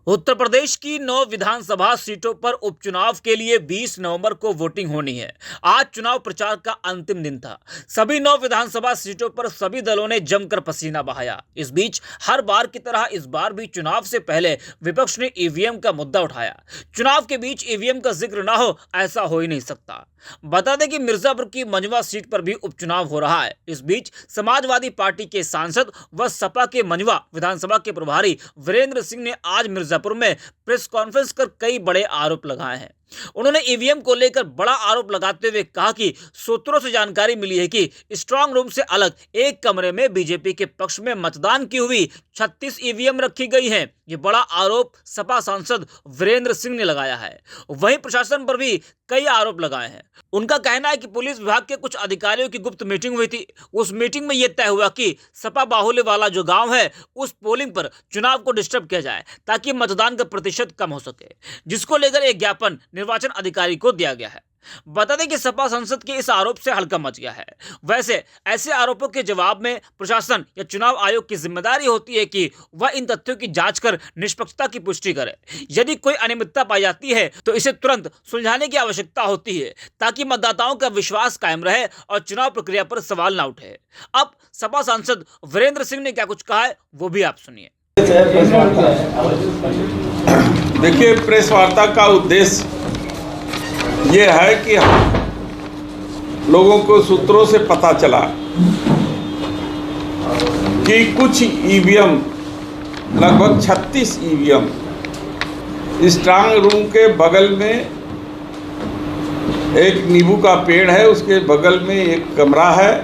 उत्तर प्रदेश की 9 विधानसभा सीटों पर उपचुनाव के लिए 20 नवंबर को वोटिंग होनी है। आज चुनाव प्रचार का अंतिम दिन था। सभी 9 विधानसभा सीटों पर सभी दलों ने जमकर पसीना बहाया। इस बीच हर बार की तरह इस बार भी चुनाव से पहले विपक्ष ने ईवीएम का मुद्दा उठाया। चुनाव के बीच ईवीएम का जिक्र ना हो, ऐसा हो ही नहीं सकता। बता दें कि मिर्जापुर की मंझवा सीट पर भी उपचुनाव हो रहा है। इस बीच समाजवादी पार्टी के सांसद व सपा के मंझवा विधानसभा के प्रभारी वीरेंद्र सिंह ने आज मिर्जापुर में प्रेस कॉन्फ्रेंस कर कई बड़े आरोप लगाए हैं। उन्होंने ईवीएम को लेकर बड़ा आरोप लगाते हुए कहा कि सूत्रों से जानकारी मिली है कि स्ट्रांग रूम से अलग एक कमरे में बीजेपी के पक्ष में मतदान की हुई 36 ईवीएम रखी गई हैं। ये बड़ा आरोप सपा सांसद वीरेंद्र सिंह ने लगाया है। वहीं प्रशासन पर भी कई आरोप लगाए हैं। उनका कहना है कि पुलिस विभाग के कुछ अधिकारियों की गुप्त मीटिंग हुई थी। उस मीटिंग में यह तय हुआ कि सपा बाहुल्य वाला जो गांव है उस पोलिंग पर चुनाव को डिस्टर्ब किया जाए ताकि मतदान का प्रतिशत कम हो सके, जिसको लेकर एक ज्ञापन निर्वाचन अधिकारी को दिया गया है। बता दें कि सपा संसद के इस आरोप से हल्का मच गया है। वैसे ऐसे आरोपों के जवाब में प्रशासन या चुनाव आयोग की जिम्मेदारी होती है कि वह इन तथ्यों की जांच कर निष्पक्षता की पुष्टि करे। यदि कोई अनियमितता पाई जाती है तो इसे तुरंत सुलझाने की आवश्यकता होती है ताकि मतदाताओं का विश्वास कायम रहे और चुनाव प्रक्रिया पर सवाल न उठे। अब सपा सांसद वीरेंद्र सिंह ने क्या कुछ कहा है वो भी आप सुनिए। देखिए, प्रेस वार्ता का उद्देश्य ये है कि लोगों को सूत्रों से पता चला कि कुछ ईवीएम, लगभग 36 ईवीएम स्ट्रांग रूम के बगल में एक नींबू का पेड़ है, उसके बगल में एक कमरा है।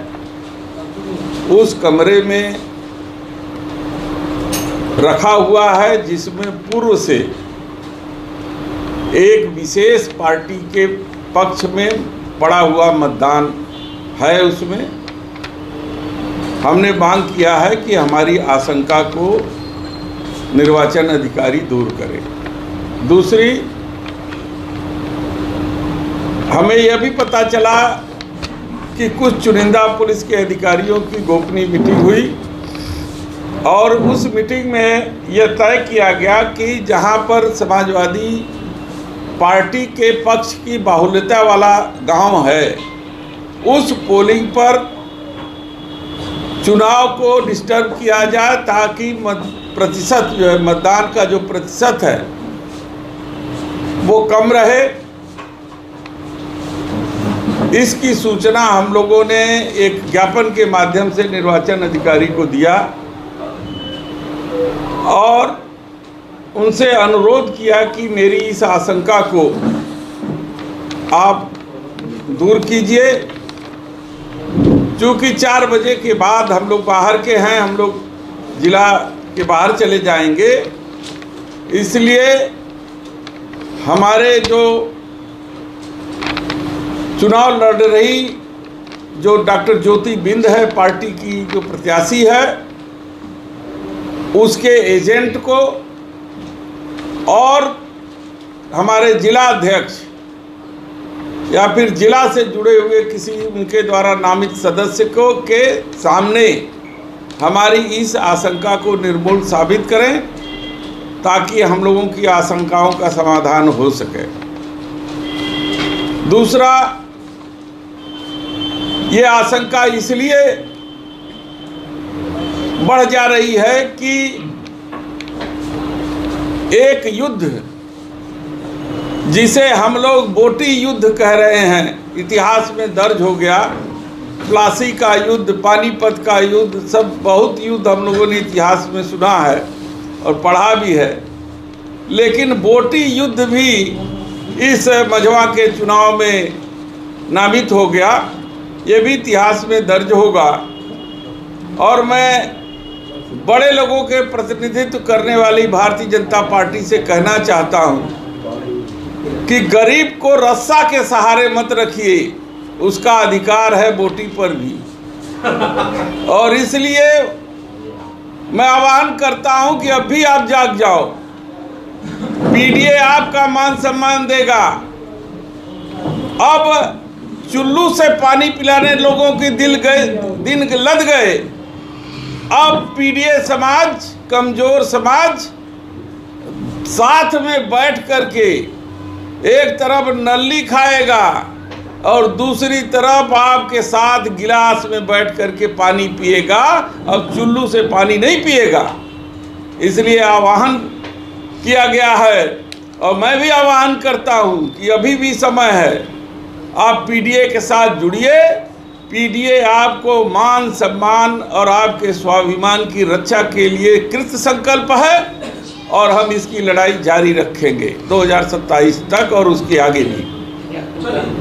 उस कमरे में रखा हुआ है जिसमें पूर्व से एक विशेष पार्टी के पक्ष में पड़ा हुआ मतदान है। उसमें हमने मांग किया है कि हमारी आशंका को निर्वाचन अधिकारी दूर करे। दूसरी, हमें यह भी पता चला कि कुछ चुनिंदा पुलिस के अधिकारियों की गोपनीय मीटिंग हुई और उस मीटिंग में यह तय किया गया कि जहां पर समाजवादी पार्टी के पक्ष की बाहुल्यता वाला गांव है, उस पोलिंग पर चुनाव को डिस्टर्ब किया जाए ताकि प्रतिशत जो है, मतदान का जो प्रतिशत है वो कम रहे। इसकी सूचना हम लोगों ने एक ज्ञापन के माध्यम से निर्वाचन अधिकारी को दिया और उनसे अनुरोध किया कि मेरी इस आशंका को आप दूर कीजिए। चूँकि 4 बजे के बाद हम लोग बाहर के हैं, हम लोग जिला के बाहर चले जाएंगे, इसलिए हमारे जो चुनाव लड़ रही जो डॉक्टर ज्योति बिंद है, पार्टी की जो प्रत्याशी है, उसके एजेंट को और हमारे जिला अध्यक्ष या फिर जिला से जुड़े हुए किसी उनके द्वारा नामित सदस्य को के सामने हमारी इस आशंका को निर्मूल साबित करें ताकि हम लोगों की आशंकाओं का समाधान हो सके। दूसरा, ये आशंका इसलिए बढ़ जा रही है कि एक युद्ध जिसे हम लोग बोटी युद्ध कह रहे हैं, इतिहास में दर्ज हो गया। प्लासी का युद्ध, पानीपत का युद्ध, सब बहुत युद्ध हम लोगों ने इतिहास में सुना है और पढ़ा भी है, लेकिन बोटी युद्ध भी इस मंझवा के चुनाव में नामित हो गया। ये भी इतिहास में दर्ज होगा। और मैं बड़े लोगों के प्रतिनिधित्व करने वाली भारतीय जनता पार्टी से कहना चाहता हूं कि गरीब को रस्सा के सहारे मत रखिए, उसका अधिकार है बोटी पर भी। और इसलिए मैं आह्वान करता हूं कि अब भी आप जाग जाओ। पीडीए आपका मान सम्मान देगा। अब चुल्लू से पानी पिलाने लोगों के दिन लद गए। अब पीडीए समाज, कमजोर समाज साथ में बैठ करके एक तरफ नल्ली खाएगा और दूसरी तरफ आपके साथ गिलास में बैठ करके पानी पिएगा। अब चुल्लू से पानी नहीं पिएगा। इसलिए आह्वान किया गया है और मैं भी आह्वान करता हूं कि अभी भी समय है, आप पीडीए के साथ जुड़िए। पीडीए आपको मान सम्मान और आपके स्वाभिमान की रक्षा के लिए कृत संकल्प है और हम इसकी लड़ाई जारी रखेंगे 2027 तक और उसके आगे भी।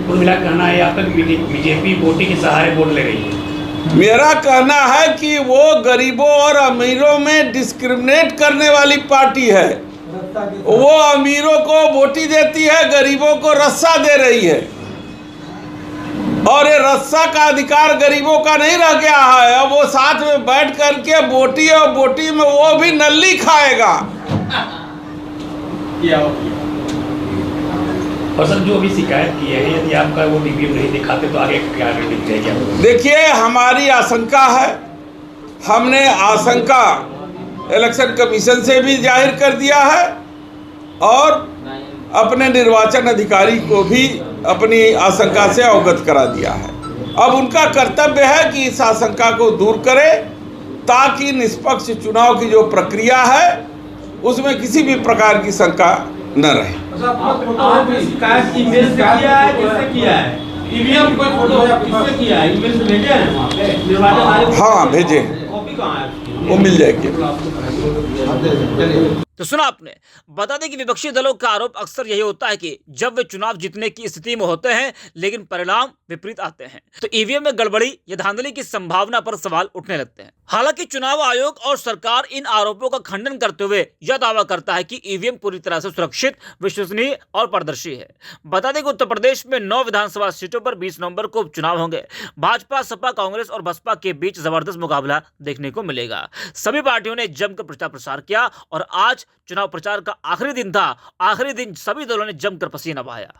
कुल मिला कहना है आपका बीजेपी वोटी के सहारे वोट ले रही है। मेरा कहना है कि वो गरीबों और अमीरों में डिस्क्रिमिनेट करने वाली पार्टी है। वो अमीरों को वोटी देती है, गरीबों को रस्सा दे रही है और ये रस्सा का अधिकार गरीबों का नहीं रह गया है। अब वो साथ में बैठ करके बोटी और बोटी में वो भी नल्ली खाएगा। और सर जो अभी शिकायत की है, यदि आपका वो ईवीएम नहीं दिखाते तो आगे क्या रहेगा? देखिए, हमारी आशंका है, हमने आशंका इलेक्शन कमीशन से भी जाहिर कर दिया है और अपने निर्वाचन अधिकारी को भी अपनी आशंका से अवगत करा दिया है। अब उनका कर्तव्य है कि इस आशंका को दूर करे ताकि निष्पक्ष चुनाव की जो प्रक्रिया है उसमें किसी भी प्रकार की शंका न रहे। शिकायत ईमेल से किया है, किससे किया है? ईवीएम कोई फोटो किससे किया है? ईमेल से भेजे हैं वहाँ पे निर्वाचन? हाँ, भेजे। कॉपी कहाँ है? वो मिल जाएगी। तो सुना आपने। बता दें कि विपक्षी दलों का आरोप अक्सर यही होता है कि जब वे चुनाव जीतने की स्थिति में होते हैं लेकिन परिणाम विपरीत आते हैं तो ईवीएम में गड़बड़ी या धांधली की संभावना पर सवाल उठने लगते हैं। हालांकि चुनाव आयोग और सरकार इन आरोपों का खंडन करते हुए यह दावा करता है कि ईवीएम पूरी तरह से सुरक्षित, विश्वसनीय और पारदर्शी है। बता दें कि उत्तर प्रदेश में 9 विधानसभा सीटों पर 20 नवंबर को उपचुनाव होंगे। भाजपा, सपा, कांग्रेस और बसपा के बीच जबरदस्त मुकाबला देखने को मिलेगा। सभी पार्टियों ने जमकर प्रचार प्रसार किया और आज चुनाव प्रचार का आखिरी दिन था। आखिरी दिन सभी दलों ने जमकर पसीना बहाया।